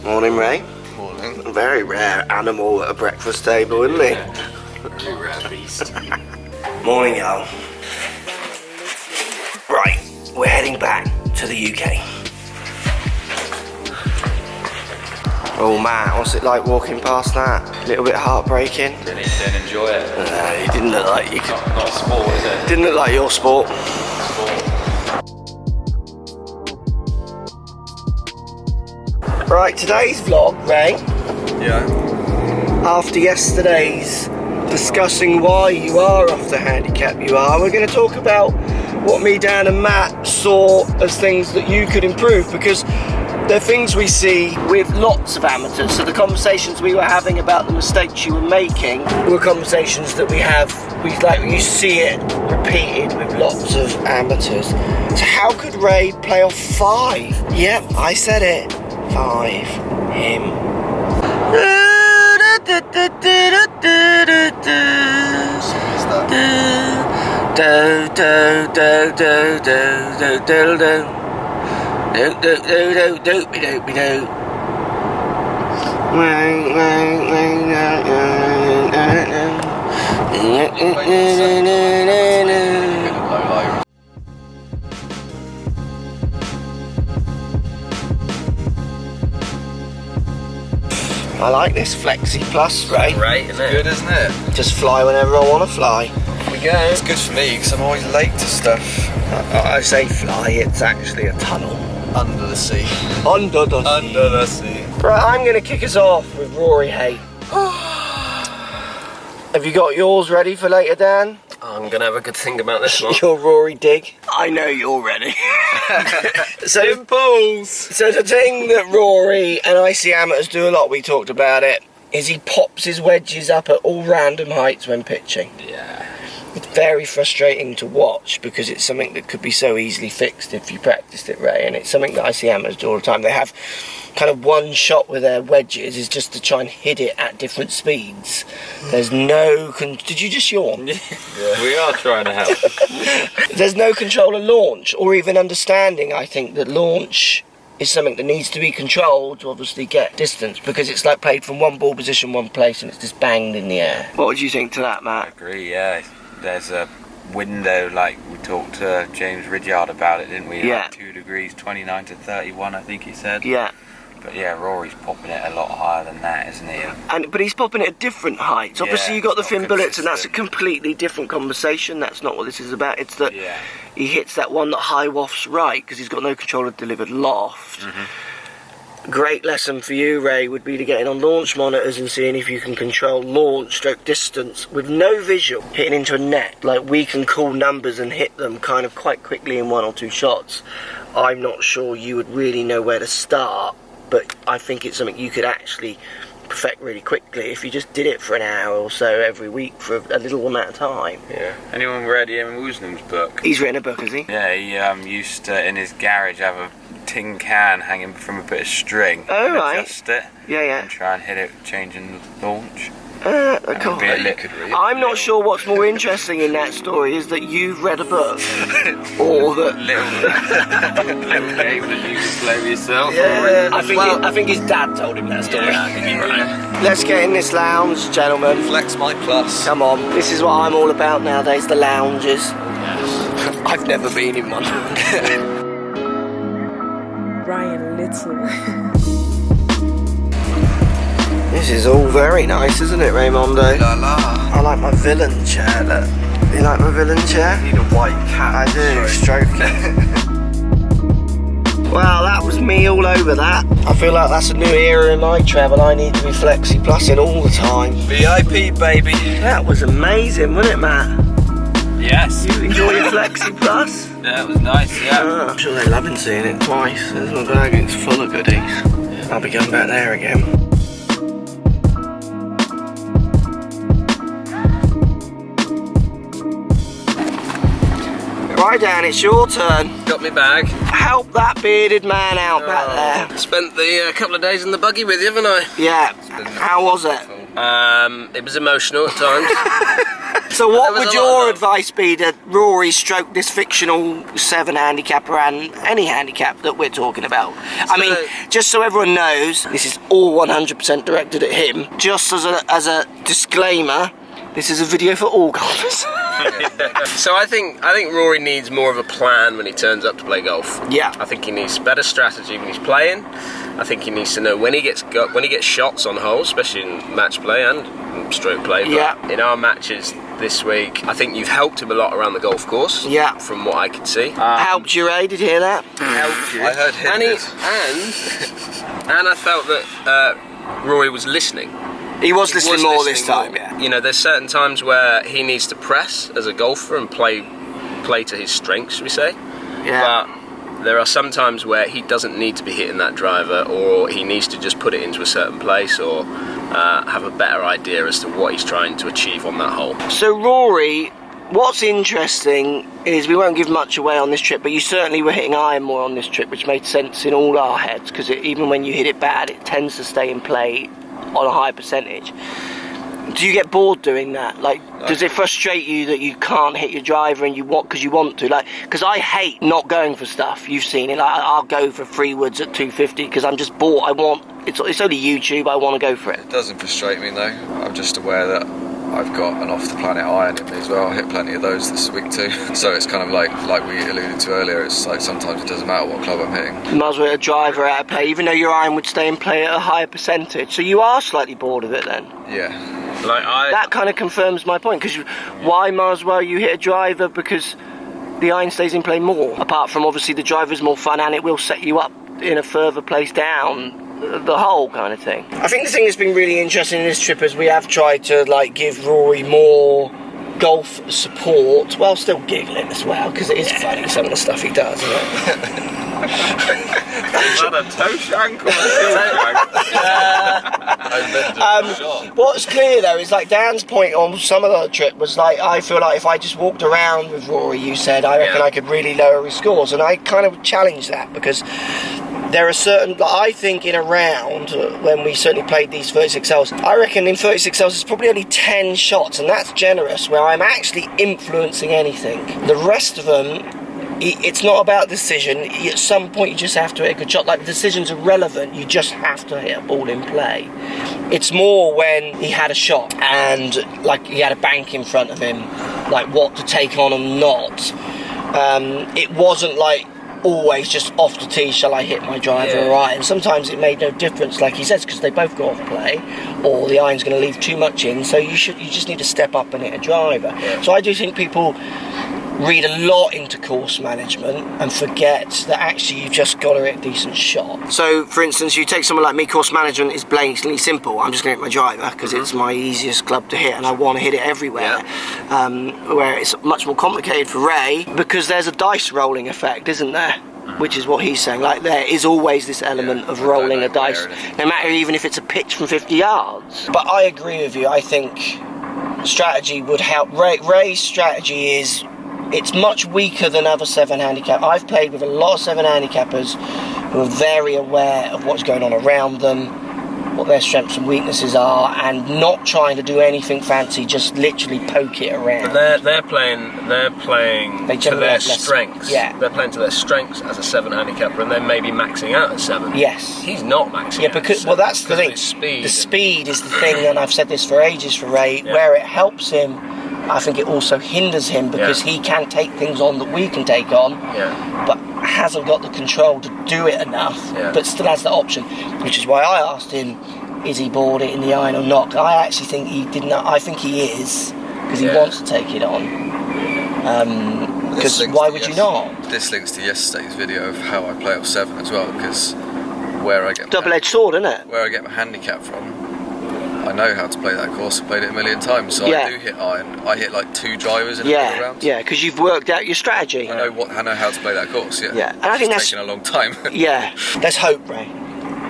Morning, Ray. Morning. A very rare animal at a breakfast table, isn't he? Very rare beast. Morning, y'all. Right, we're heading back to the UK. Oh man, what's it like walking past that? A little bit heartbreaking. Didn't enjoy it. It didn't look like you could. Not a sport, is it? Didn't look like your sport. Right, today's vlog, Ray. Yeah. After yesterday's discussing why you are off the handicap you are, we're going to talk about what me, Dan and Matt saw as things that you could improve, because they're things we see with lots of amateurs. So the conversations we were having about the mistakes you were making were conversations that you see it repeated with lots of amateurs. So how could Ray play off 5? Yep, I said it. 5. Him. I like this Flexi Plus, Ray. Great, isn't it? Good, isn't it? Just fly whenever I want to fly. Here we go. It's good for me because I'm always late to stuff. I say fly, it's actually a tunnel. Under the sea. Under the sea. Under the sea. Right, I'm going to kick us off with Rory Hay. Have you got yours ready for later, Dan? I'm going to have a good think about this one. Your Rory dig? I know you're ready. Impulse! So the thing that Rory and I see amateurs do a lot, we talked about it, is he pops his wedges up at all random heights when pitching. Yeah. It's very frustrating to watch because it's something that could be so easily fixed if you practiced it, Ray, and it's something that I see amateurs do all the time. They have kind of one shot with their wedges is just to try and hit it at different speeds. There's no... Did you just yawn? Yeah. We are trying to help. There's no control of launch or even understanding, I think, that launch is something that needs to be controlled to obviously get distance, because it's like played from one ball position, one place, and it's just banged in the air. What would you think to that, I Matt? agree, yeah. There's a window, like we talked to James Ridyard about it, didn't we? Yeah. Like 2 degrees, 29 to 31, I think he said. Yeah. But yeah, Rory's popping it a lot higher than that, isn't he? But he's popping it at different heights. Yeah, Obviously, you got the it's thin not bullets, and that's a consistent. completely different conversation. That's not what this is about. It's that Yeah. he hits that one that high wafts right because he's got no control of delivered loft. Great lesson for you, Ray, would be to get in on launch monitors and seeing if you can control launch stroke distance with no visual, hitting into a net. Like, we can call numbers and hit them kind of quite quickly in 1 or 2 shots. I'm not sure you would really know where to start, but I think it's something you could actually perfect really quickly if you just did it for an hour or so every week for a little amount of time. Yeah. Anyone read Ian Woosnam's book? He's written a book, has he? Yeah, he used to, in his garage, have a tin can hanging from a bit of string. Oh, and right. adjust it Yeah. and try and hit it changing the launch. Cool. Be a You lit- could read. I'm not sure what's more interesting in that story is that you've read a book or that... little game that you slow yourself. I think his dad told him that story. Yeah, I think you're right. Let's get in this lounge, gentlemen. Flex my plus. Come on, this is what I'm all about nowadays, the lounges. I've never been in one. Ryan Little. This is all very nice, isn't it, Raymondo? La la. I like my villain chair, look. You like my villain chair? Need a white cat. I do, stroke it. Well, that was me all over that. I feel like that's a new era in my travel. I need to be Flexi Plusing all the time. VIP, baby. That was amazing, wasn't it, Matt? Yes. You enjoy your Flexi Plus? Yeah, it was nice, yeah. I'm sure they're loving seeing it twice. There's my bag, it's full of goodies. I'll be going back there again. Right, Dan, it's your turn. Got me bag. Help that bearded man out back there. Spent the couple of days in the buggy with you, haven't I? Yeah. How was it? It was emotional at times. So what There was would a lot your of advice be to Rory stroke this fictional 7 handicapper and any handicap that we're talking about? I mean, just so everyone knows, this is all 100% directed at him. Just as a disclaimer, this is a video for all golfers. So I think Rory needs more of a plan when he turns up to play golf. Yeah. I think he needs better strategy when he's playing. I think he needs to know when he gets shots on holes, especially in match play and stroke play. But Yeah. in our matches this week, I think you've helped him a lot around the golf course. Yeah. From what I could see. Helped you, Ray? Did you hear that? Helped you. I heard him. And I felt that Rory was listening. He was listening more this time, yeah. You know, there's certain times where he needs to press as a golfer and play to his strengths, should we say. Yeah. But there are some times where he doesn't need to be hitting that driver, or he needs to just put it into a certain place, or have a better idea as to what he's trying to achieve on that hole. So Rory, what's interesting is we won't give much away on this trip, but you certainly were hitting iron more on this trip, which made sense in all our heads, because even when you hit it bad, it tends to stay in play on a high percentage. Do you get bored doing that? Like, does it frustrate you that you can't hit your driver and because you want to? Like, because I hate not going for stuff. You've seen it. Like, I'll go for 3 woods at 250 because I'm just bored. It's only YouTube. I want to go for it. It doesn't frustrate me though. I'm just aware that I've got an off-the-planet iron in me as well. I hit plenty of those this week too. So it's kind of like we alluded to earlier, it's like sometimes it doesn't matter what club I'm hitting. You might as well hit a driver out of play, even though your iron would stay in play at a higher percentage. So you are slightly bored of it then? Yeah. That kind of confirms my point, because why might as well you hit a driver? Because the iron stays in play more. Apart from obviously the driver's more fun and it will set you up in a further place down the hole kind of thing. I think the thing that's been really interesting in this trip is we have tried to give Rory more golf support while still giggling as well, because it is funny some of the stuff he does, isn't it? Is that a toe shank or a heel shank? What's clear though is Dan's point on some of the trip was I feel like if I just walked around with Rory, you said, I reckon I could really lower his scores, and I kind of challenge that, because there are certain, I think in a round, when we certainly played these 36 holes, I reckon in 36 holes it's probably only 10 shots, and that's generous, where I'm actually influencing anything. The rest of them, it's not about decision. At some point you just have to hit a good shot. The decision's irrelevant, you just have to hit a ball in play. It's more when he had a shot and he had a bank in front of him, what to take on and not. It wasn't always just off the tee, shall I hit my driver right? And sometimes it made no difference, like he says, because they both go off play, or the iron's going to leave too much in, so you just need to step up and hit a driver. So I do think people read a lot into course management and forget that actually you've just got to hit a decent shot. So for instance, you take someone like me, course management is blatantly simple. I'm just going to hit my driver because it's my easiest club to hit and I want to hit it everywhere. Where it's much more complicated for Ray, because there's a dice rolling effect, isn't there? Which is what he's saying, there is always this element of rolling a dice, no matter even if it's a pitch from 50 yards. But I agree with you. I think strategy would help. Ray's strategy is, it's much weaker than other 7 handicap. I've played with a lot of 7 handicappers who are very aware of what's going on around them, what their strengths and weaknesses are, and not trying to do anything fancy, just literally poke it around. But they're playing to their strengths. Yeah. They're playing to their strengths as a 7 handicapper, and they're maybe maxing out at 7. Yes. He's not maxing out. Because that's the thing. The speed is the thing, and I've said this for ages for Ray, where it helps him, I think it also hinders him, because he can take things on that we can take on, but hasn't got the control to do it enough, but still has the option, which is why I asked him, is he bored hitting the iron or not? I actually think he didn't. I think he is, because he wants to take it on. Because why would you not? This links to yesterday's video of how I play off 7 as well, because where I get double-edged sword, isn't it? Where I get my handicap from, I know how to play that course. I played it a million times, so I do hit iron. I hit 2 drivers in a couple rounds. Yeah, because you've worked out your strategy. I know how to play that course. Yeah, and I think that's taken a long time. There's hope, Ray.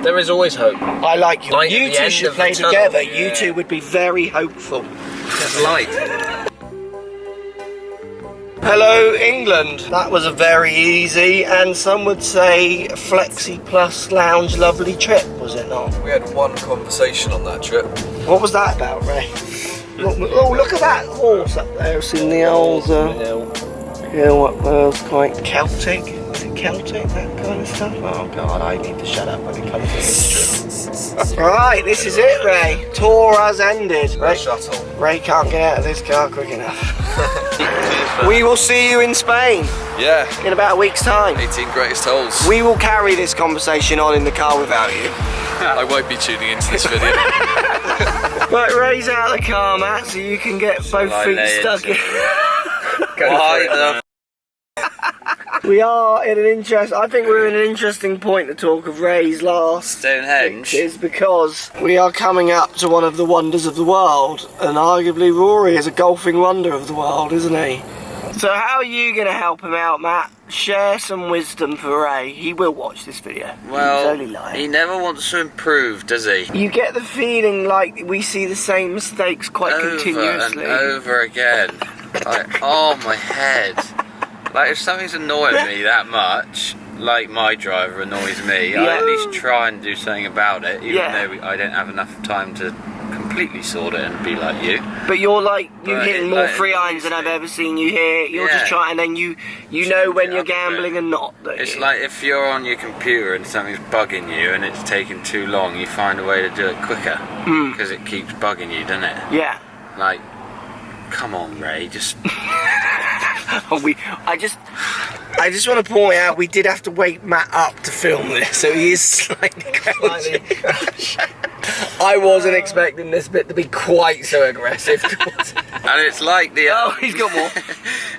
There is always hope. I like you. You two should play together. Yeah. You two would be very hopeful. There's light. Hello, England. That was a very easy, and some would say Flexi Plus Lounge lovely trip, was it not? We had one conversation on that trip. What was that about, Ray? look at that horse up there. I've seen the old hill up there. It's quite Celtic. Is it Celtic, that kind of stuff? Oh God, I need to shut up when it comes to history. Right, this is it, Ray. Tour has ended. Ray can't get out of this car quick enough. We will see you in Spain. Yeah. In about a week's time. 18 greatest holes. We will carry this conversation on in the car without you. I won't be tuning into this video. Right, Ray's out of the car, Matt, so you can get both feet stuck in. We are in an I think we're in an interesting point to talk of Ray's last Stonehenge. Is because we are coming up to one of the wonders of the world, and arguably Rory is a golfing wonder of the world, isn't he? So how are you going to help him out, Matt? Share some wisdom for Ray. He will watch this video. Well, He's only lying. he never wants to improve, does he? You get the feeling like we see the same mistakes quite continuously. And over again. Like, oh, my head. Like, if something's annoying me that much, like my driver annoys me, I at least try and do something about it, even though I don't have enough time to completely sort it and be like you. But you're like, hitting more free irons than I've ever seen you hit. You're just trying, and then you know when you're gambling and not. It's like if you're on your computer and something's bugging you and it's taking too long, you find a way to do it quicker. Because it keeps bugging you, doesn't it? Yeah. Like, come on, Ray, just... I just want to point out we did have to wake Matt up to film this, so he is slightly crouching. I wasn't expecting this bit to be quite so aggressive. And it's like the... Oh, he's got more.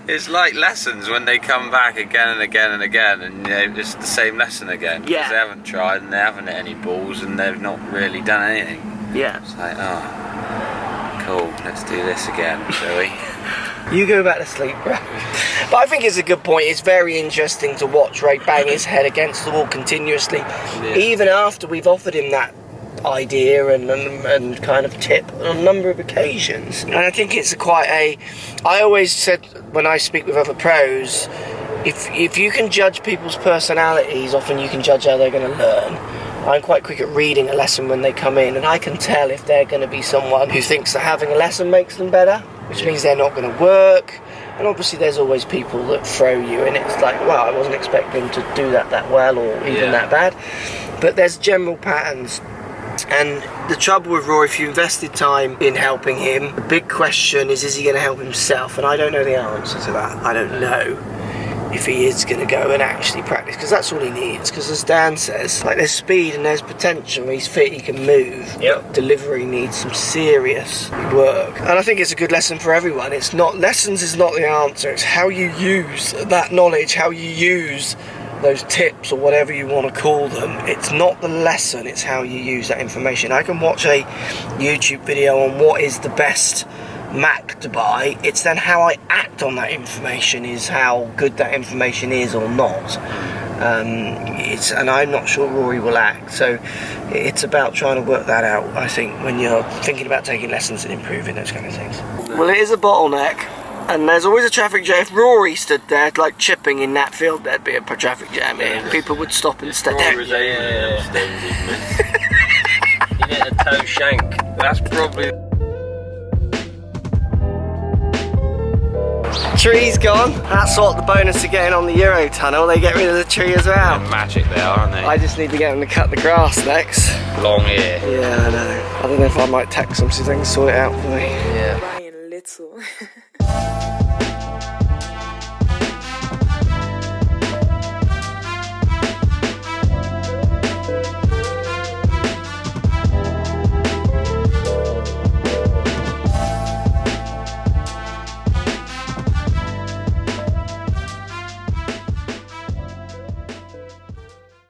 It's like lessons when they come back again and again and again, and it's the same lesson again. Yeah. Because they haven't tried and they haven't hit any balls and they've not really done anything. Yeah. It's like, oh, cool, let's do this again, shall we? You go back to sleep, bro. But I think it's a good point. It's very interesting to watch Ray bang his head against the wall continuously, even after we've offered him that idea and kind of tip on a number of occasions. And I think it's I always said when I speak with other pros, if you can judge people's personalities, often you can judge how they're going to learn. I'm quite quick at reading a lesson when they come in, and I can tell if they're going to be someone who thinks that having a lesson makes them better, which means they're not going to work. And obviously there's always people that throw you, and it's like, well, I wasn't expecting to do that well or even that bad. But there's general patterns. And the trouble with Rory, if you invested time in helping him, the big question is he going to help himself? And I don't know the answer to that. I don't know if he is going to go and actually practice, because that's all he needs. Because as Dan says, like, there's speed and there's potential, he's fit, he can move. But delivery needs some serious work. And I think it's a good lesson for everyone. It's not, lessons is not the answer, it's how you use that knowledge, how you use those tips or whatever you want to call them. It's not the lesson, it's how you use that information. I can watch a YouTube video on what is the best Mac to buy, it's then how I act on that information is how good that information is or not. And I'm not sure Rory will act, so it's about trying to work that out, I think, when you're thinking about taking lessons and improving those kind of things. Well, it is a bottleneck, and there's always a traffic jam. If Rory stood there like chipping in that field, there'd be a traffic jam here. People would stop and stare. You get a toe shank. That's probably... Tree's gone. That's sort of the bonus of getting on the Euro tunnel. They get rid of the tree as well. Magic they are, aren't they? I just need to get them to cut the grass next. Long ear. Yeah, I know. I don't know if I might text them so they can sort it out for me. Yeah. Ryan Little.